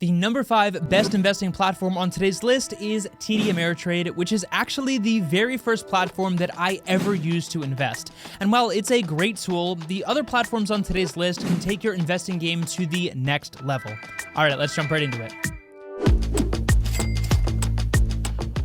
The number 5 best investing platform on today's list is TD Ameritrade, which is actually the very first platform that I ever used to invest. And while it's a great tool, the other platforms on today's list can take your investing game to the next level. All right, let's jump right into it.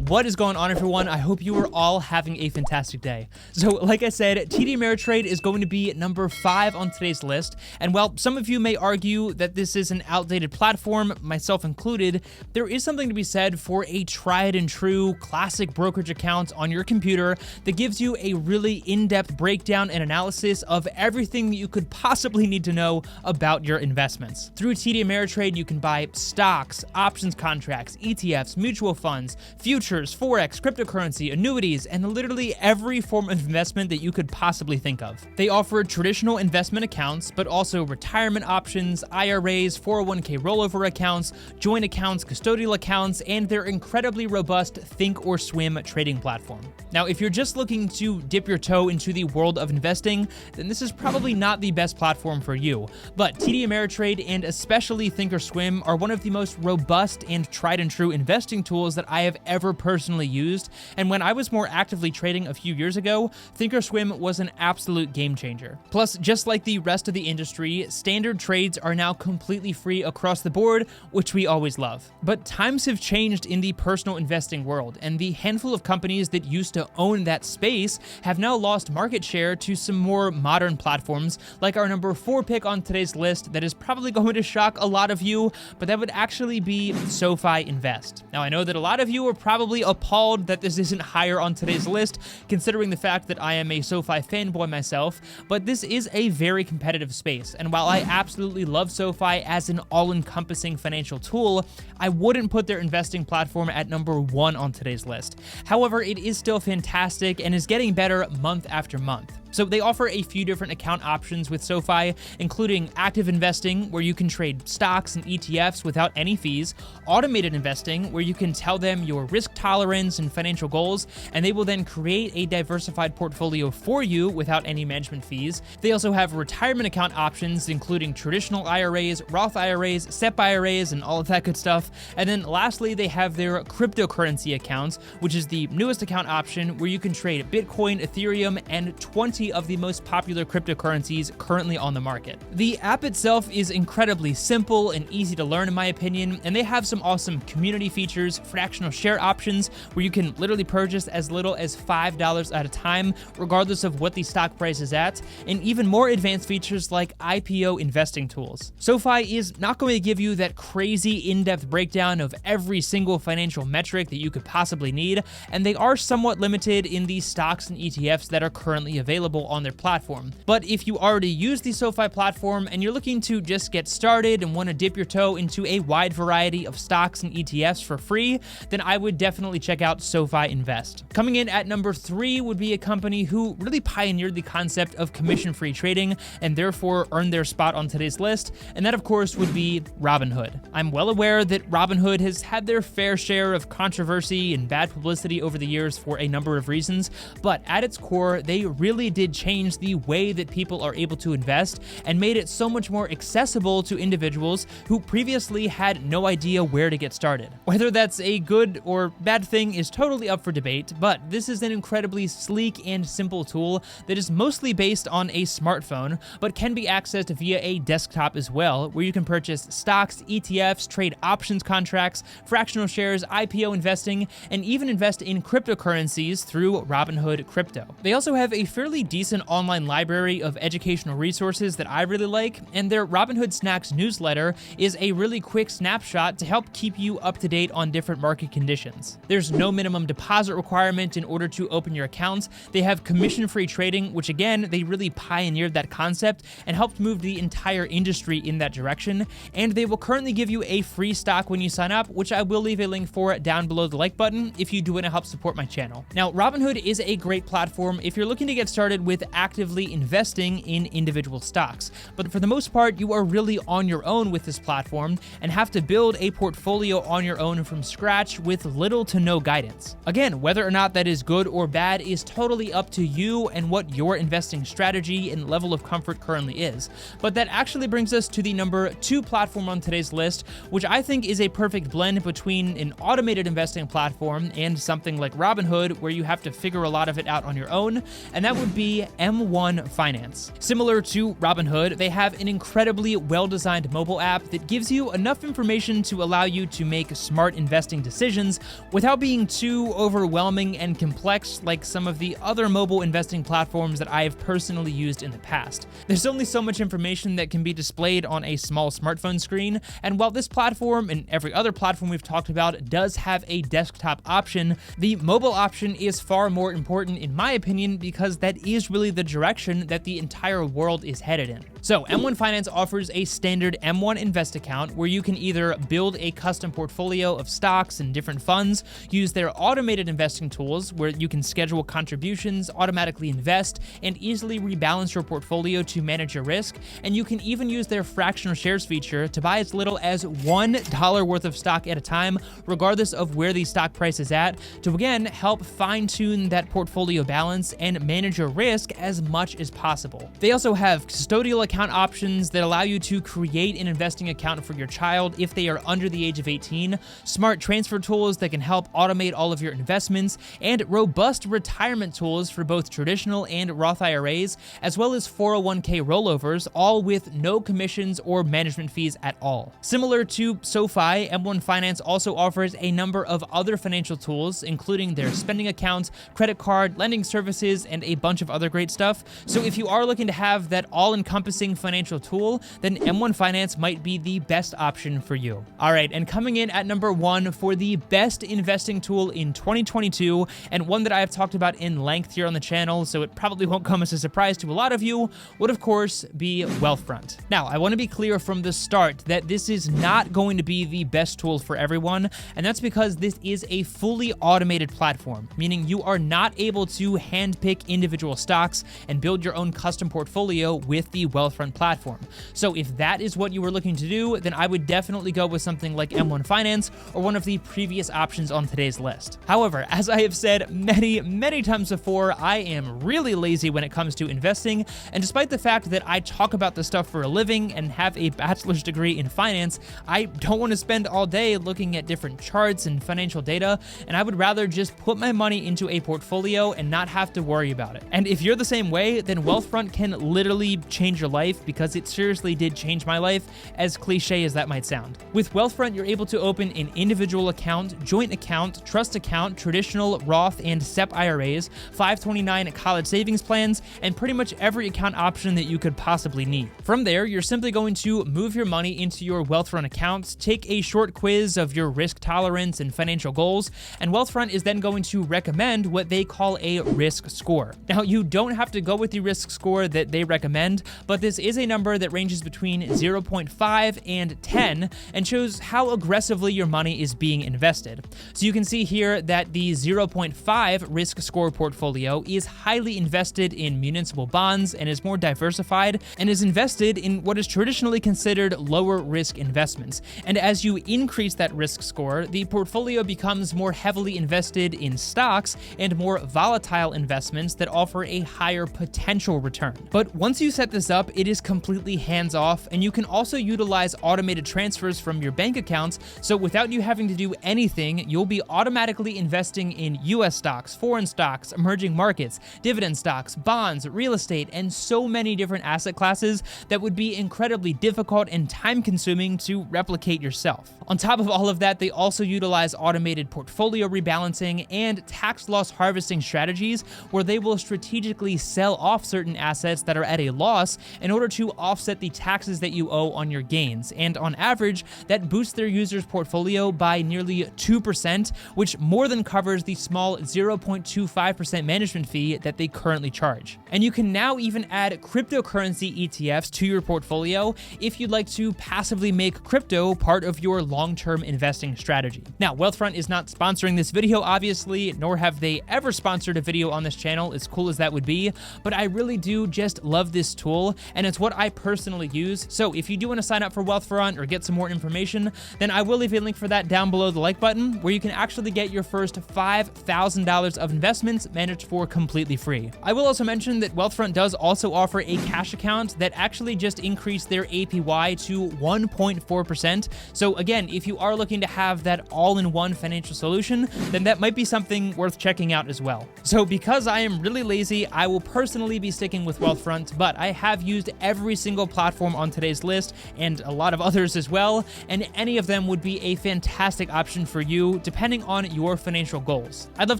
What is going on, everyone? I hope you are all having a fantastic day. So, like I said, TD Ameritrade is going to be number 5 on today's list. And while some of you may argue that this is an outdated platform, myself included, there is something to be said for a tried and true classic brokerage account on your computer that gives you a really in-depth breakdown and analysis of everything that you could possibly need to know about your investments. Through TD Ameritrade, you can buy stocks, options contracts, ETFs, mutual funds, futures, forex, cryptocurrency, annuities, and literally every form of investment that you could possibly think of. They offer traditional investment accounts, but also retirement options, IRAs, 401k rollover accounts, joint accounts, custodial accounts, and their incredibly robust Think or Swim trading platform. Now, if you're just looking to dip your toe into the world of investing, then this is probably not the best platform for you. But TD Ameritrade and especially Think or Swim are one of the most robust and tried and true investing tools that I have ever personally used, and when I was more actively trading a few years ago, Thinkorswim was an absolute game changer. Plus, just like the rest of the industry, standard trades are now completely free across the board, which we always love. But times have changed in the personal investing world, and the handful of companies that used to own that space have now lost market share to some more modern platforms, like our number 4 pick on today's list that is probably going to shock a lot of you, but that would actually be SoFi Invest. Now, I know that a lot of you are probably appalled that this isn't higher on today's list, considering the fact that I am a SoFi fanboy myself, but this is a very competitive space, and while I absolutely love SoFi as an all-encompassing financial tool, I wouldn't put their investing platform at number 1 on today's list. However, it is still fantastic and is getting better month after month. So they offer a few different account options with SoFi, including active investing, where you can trade stocks and ETFs without any fees, automated investing, where you can tell them your risk tolerance and financial goals, and they will then create a diversified portfolio for you without any management fees. They also have retirement account options, including traditional IRAs, Roth IRAs, SEP IRAs, and all of that good stuff. And then lastly, they have their cryptocurrency accounts, which is the newest account option where you can trade Bitcoin, Ethereum, and 20 of the most popular cryptocurrencies currently on the market. The app itself is incredibly simple and easy to learn in my opinion, and they have some awesome community features, fractional share options, where you can literally purchase as little as $5 at a time, regardless of what the stock price is at, and even more advanced features like IPO investing tools. SoFi is not going to give you that crazy in-depth breakdown of every single financial metric that you could possibly need, and they are somewhat limited in the stocks and ETFs that are currently available on their platform. But if you already use the SoFi platform and you're looking to just get started and want to dip your toe into a wide variety of stocks and ETFs for free, then I would definitely check out SoFi Invest. Coming in at number 3 would be a company who really pioneered the concept of commission-free trading and therefore earned their spot on today's list, and that of course would be Robinhood. I'm well aware that Robinhood has had their fair share of controversy and bad publicity over the years for a number of reasons, but at its core, they really did change the way that people are able to invest and made it so much more accessible to individuals who previously had no idea where to get started. Whether that's a good or bad thing is totally up for debate, but this is an incredibly sleek and simple tool that is mostly based on a smartphone, but can be accessed via a desktop as well, where you can purchase stocks, ETFs, trade options contracts, fractional shares, IPO investing, and even invest in cryptocurrencies through Robinhood Crypto. They also have a fairly decent online library of educational resources that I really like, and their Robinhood Snacks newsletter is a really quick snapshot to help keep you up to date on different market conditions. There's no minimum deposit requirement in order to open your accounts. They have commission-free trading, which again, they really pioneered that concept and helped move the entire industry in that direction, and they will currently give you a free stock when you sign up, which I will leave a link for down below the like button if you do want to help support my channel. Now, Robinhood is a great platform if you're looking to get started started with actively investing in individual stocks. But for the most part, you are really on your own with this platform and have to build a portfolio on your own from scratch with little to no guidance. Again, whether or not that is good or bad is totally up to you and what your investing strategy and level of comfort currently is. But that actually brings us to the number 2 platform on today's list, which I think is a perfect blend between an automated investing platform and something like Robinhood, where you have to figure a lot of it out on your own, and that would be M1 Finance. Similar to Robinhood, they have an incredibly well-designed mobile app that gives you enough information to allow you to make smart investing decisions without being too overwhelming and complex like some of the other mobile investing platforms that I have personally used in the past. There's only so much information that can be displayed on a small smartphone screen, and while this platform and every other platform we've talked about does have a desktop option, the mobile option is far more important in my opinion because that is really the direction that the entire world is headed in. So M1 Finance offers a standard M1 Invest account where you can either build a custom portfolio of stocks and different funds, use their automated investing tools where you can schedule contributions, automatically invest, and easily rebalance your portfolio to manage your risk, and you can even use their fractional shares feature to buy as little as $1 worth of stock at a time, regardless of where the stock price is at, to again help fine-tune that portfolio balance and manage your risk as much as possible. They also have custodial account options that allow you to create an investing account for your child if they are under the age of 18, smart transfer tools that can help automate all of your investments, and robust retirement tools for both traditional and Roth IRAs, as well as 401k rollovers, all with no commissions or management fees at all. Similar to SoFi, M1 Finance also offers a number of other financial tools, including their spending accounts, credit card, lending services, and a bunch of other great stuff. So if you are looking to have that all-encompassing financial tool, then M1 Finance might be the best option for you. All right, and coming in at number 1 for the best investing tool in 2022, and one that I have talked about in length here on the channel, so it probably won't come as a surprise to a lot of you, would of course be Wealthfront. Now, I want to be clear from the start that this is not going to be the best tool for everyone, and that's because this is a fully automated platform, meaning you are not able to handpick individual stocks and build your own custom portfolio with the Wealthfront platform. So if that is what you were looking to do, then I would definitely go with something like M1 Finance or one of the previous options on today's list. However, as I have said many times before, I am really lazy when it comes to investing, and despite the fact that I talk about this stuff for a living and have a bachelor's degree in finance, I don't want to spend all day looking at different charts and financial data, and I would rather just put my money into a portfolio and not have to worry about it. And if you're the same way, then Wealthfront can literally change your life, because it seriously did change my life, as cliche as that might sound. With Wealthfront, you're able to open an individual account, joint account, trust account, traditional Roth and SEP IRAs, 529 college savings plans, and pretty much every account option that you could possibly need. From there, you're simply going to move your money into your Wealthfront account, take a short quiz of your risk tolerance and financial goals, and Wealthfront is then going to recommend what they call a risk score. Now, you don't have to go with the risk score that they recommend, but this is a number that ranges between 0.5 and 10 and shows how aggressively your money is being invested. So you can see here that the 0.5 risk score portfolio is highly invested in municipal bonds and is more diversified and is invested in what is traditionally considered lower risk investments. And as you increase that risk score, the portfolio becomes more heavily invested in stocks and more volatile investments that offer a higher potential return. But once you set this up, it is completely hands-off, and you can also utilize automated transfers from your bank accounts, so without you having to do anything, you'll be automatically investing in US stocks, foreign stocks, emerging markets, dividend stocks, bonds, real estate, and so many different asset classes that would be incredibly difficult and time-consuming to replicate yourself. On top of all of that, they also utilize automated portfolio rebalancing and tax loss harvesting strategies where they will strategically sell off certain assets that are at a loss in order to offset the taxes that you owe on your gains. And on average, that boosts their users' portfolio by nearly 2%, which more than covers the small 0.25% management fee that they currently charge. And you can now even add cryptocurrency ETFs to your portfolio if you'd like to passively make crypto part of your long-term investing strategy. Now, Wealthfront is not sponsoring this video, obviously, nor have they ever sponsored a video on this channel, as cool as that would be, but I really do just love this tool, and it's what I personally use. So if you do want to sign up for Wealthfront or get some more information, then I will leave a link for that down below the like button, where you can actually get your first $5,000 of investments managed for completely free. I will also mention that Wealthfront does also offer a cash account that actually just increased their APY to 1.4%. So again, if you are looking to have that all-in-one financial solution, then that might be something worth checking out as well. So because I am really lazy, I will personally be sticking with Wealthfront, but I have used every single platform on today's list and a lot of others as well, and any of them would be a fantastic option for you depending on your financial goals. I'd love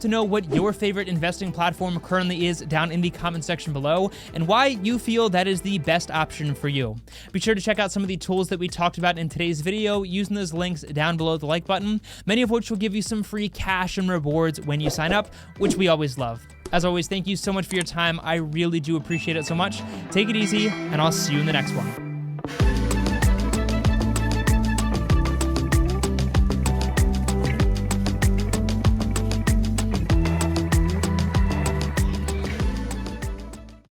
to know what your favorite investing platform currently is down in the comment section below, and why you feel that is the best option for you. Be sure to check out some of the tools that we talked about in today's video using those links down below the like button, many of which will give you some free cash and rewards when you sign up, which we always love. As always, thank you so much for your time. I really do appreciate it so much. Take it easy, and I'll see you in the next one.